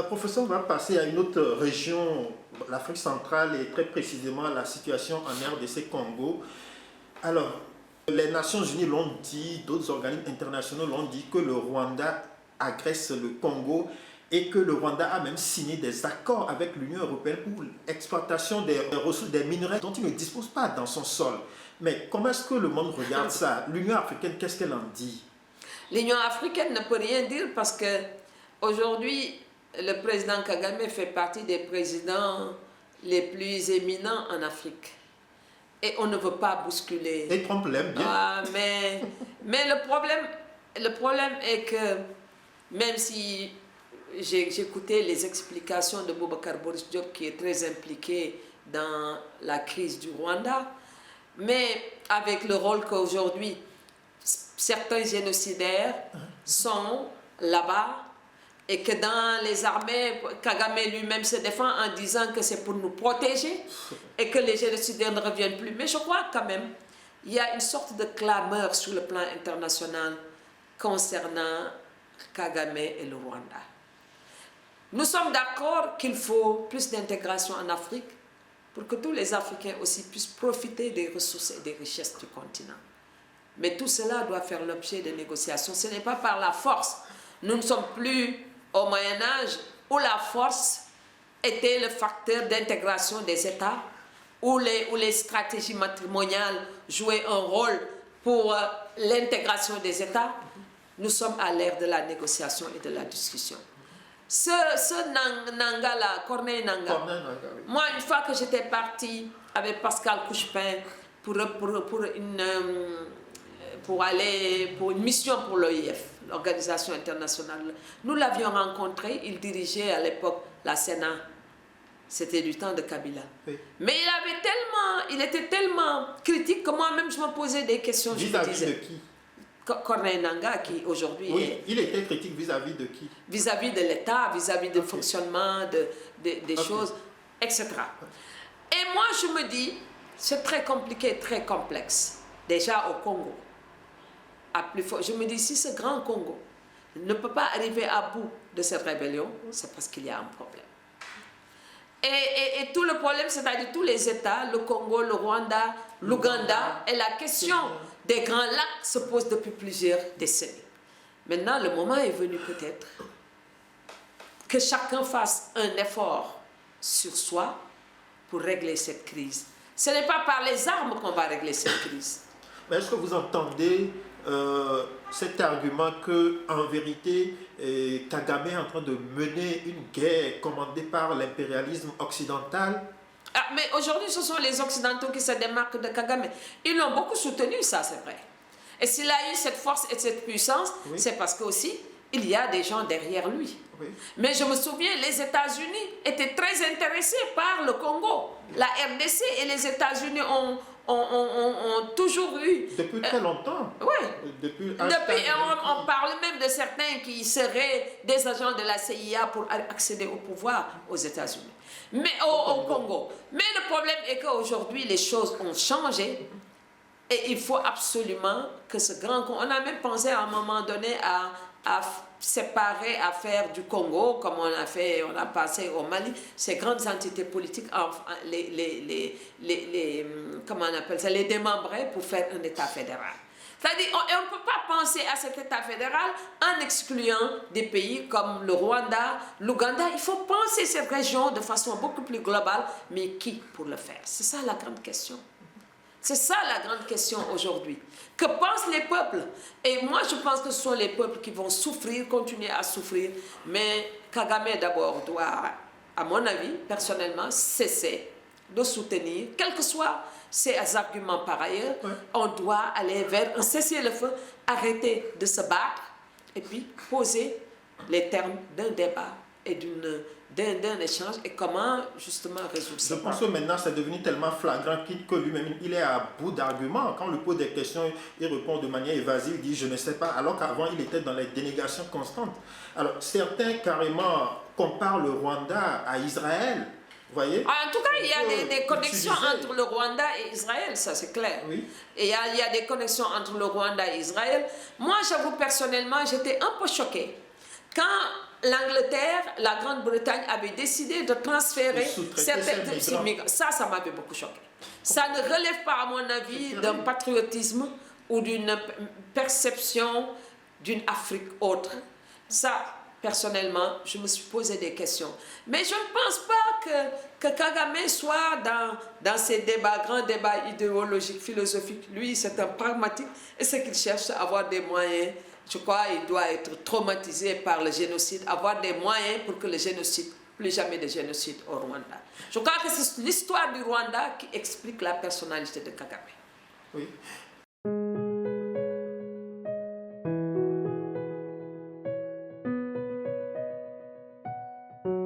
Professeur, on va passer à une autre région, l'Afrique centrale et très précisément la situation en RDC Congo. Alors, les Nations Unies l'ont dit, d'autres organismes internationaux l'ont dit que le Rwanda agresse le Congo et que le Rwanda a même signé des accords avec l'Union européenne pour l'exploitation des ressources, des minerais dont il ne dispose pas dans son sol. Mais comment est-ce que le monde regarde ça? L'Union africaine, qu'est-ce qu'elle en dit? L'Union africaine ne peut rien dire parce que aujourd'hui, le président Kagame fait partie des présidents les plus éminents en Afrique. Et on ne veut pas bousculer. Et Trump l'aime bien. Ah, mais le problème est que même si j'écoutais les explications de Boubacar Boris Diop qui est très impliqué dans la crise du Rwanda, mais avec le rôle qu'aujourd'hui certains génocidaires sont là-bas et que dans les armées, Kagame lui-même se défend en disant que c'est pour nous protéger et que les génocidaires ne reviennent plus. Mais je crois quand même il y a une sorte de clameur sur le plan international concernant Kagame et le Rwanda. Nous sommes d'accord qu'il faut plus d'intégration en Afrique pour que tous les Africains aussi puissent profiter des ressources et des richesses du continent. Mais tout cela doit faire l'objet de négociations. Ce n'est pas par la force. Nous ne sommes plus au Moyen-Âge où la force était le facteur d'intégration des États, où les stratégies matrimoniales jouaient un rôle pour l'intégration des États. Nous sommes à l'ère de la négociation et de la discussion. Ce Nanga-là, Corneille Nanga, moi, une fois que j'étais partie avec Pascal Couchepin pour aller pour une mission pour l'OIF, l'Organisation internationale. Nous l'avions rencontré, il dirigeait à l'époque la Sénat. C'était du temps de Kabila. Oui. Mais il était tellement critique que moi-même je me posais des questions. Vis-à-vis de qui? Corneille Nanga, qui aujourd'hui est... Il était critique vis-à-vis de qui? Vis-à-vis de l'État, vis-à-vis du fonctionnement des choses, etc. Et moi je me dis, c'est très compliqué, très complexe. Déjà au Congo. Je me dis, si ce grand Congo ne peut pas arriver à bout de cette rébellion, c'est parce qu'il y a un problème. Et tout le problème, c'est-à-dire tous les États, le Congo, le Rwanda, l'Ouganda, et la question des grands lacs se pose depuis plusieurs décennies. Maintenant, le moment est venu peut-être que chacun fasse un effort sur soi pour régler cette crise. Ce n'est pas par les armes qu'on va régler cette crise. Mais est-ce que vous entendez cet argument que, en vérité, Kagame est en train de mener une guerre commandée par l'impérialisme occidental? Ah, mais aujourd'hui, ce sont les Occidentaux qui se démarquent de Kagame. Ils l'ont beaucoup soutenu, ça c'est vrai. Et s'il a eu cette force et cette puissance, oui, c'est parce qu'aussi, il y a des gens derrière lui. Oui. Mais je me souviens, les États-Unis étaient très intéressés par le Congo. La RDC et les États-Unis ont toujours eu... Depuis très longtemps. Oui. On parle même de certains qui seraient des agents de la CIA pour accéder au pouvoir aux États-Unis. Mais au Congo. Mais le problème est qu'aujourd'hui, les choses ont changé. Et il faut absolument que ce grand Congo... On a même pensé à un moment donné à séparer, à faire du Congo, comme on a passé au Mali, ces grandes entités politiques, comment on appelle ça, les démembrer pour faire un État fédéral. C'est-à-dire, on ne peut pas penser à cet État fédéral en excluant des pays comme le Rwanda, l'Ouganda. Il faut penser cette région de façon beaucoup plus globale, mais qui pour le faire? C'est ça la grande question. C'est ça la grande question aujourd'hui. Que pensent les peuples? Et moi, je pense que ce sont les peuples qui vont souffrir, continuer à souffrir. Mais Kagame, d'abord, doit, à mon avis, personnellement, cesser de soutenir, quels que soient ses arguments par ailleurs. Ouais. On doit aller vers un cessez-le-feu, arrêter de se battre et puis poser les termes d'un débat et d'un échange et comment justement résoudre ça. Je pense que maintenant c'est devenu tellement flagrant que lui-même il est à bout d'arguments. Quand on lui pose des questions, il répond de manière évasive, il dit je ne sais pas, alors qu'avant il était dans les dénégations constantes. Alors certains carrément comparent le Rwanda à Israël. Vous voyez? En tout cas, il y a des connexions entre le Rwanda et Israël, ça c'est clair. Oui. Et il y a des connexions entre le Rwanda et Israël. Moi, j'avoue personnellement, j'étais un peu choquée quand l'Angleterre, la Grande-Bretagne avait décidé de transférer certains migrants. Ça m'avait beaucoup choqué. Ça ne relève pas, à mon avis, d'un patriotisme ou d'une perception d'une Afrique autre. Ça, personnellement, je me suis posé des questions. Mais je ne pense pas que Kagame soit dans ces débats, grands débats idéologiques, philosophiques. Lui, c'est un pragmatique et ce qu'il cherche, à avoir des moyens. Je crois qu'il doit être traumatisé par le génocide, avoir des moyens pour que le génocide, plus jamais de génocide au Rwanda. Je crois que c'est l'histoire du Rwanda qui explique la personnalité de Kagame. Oui.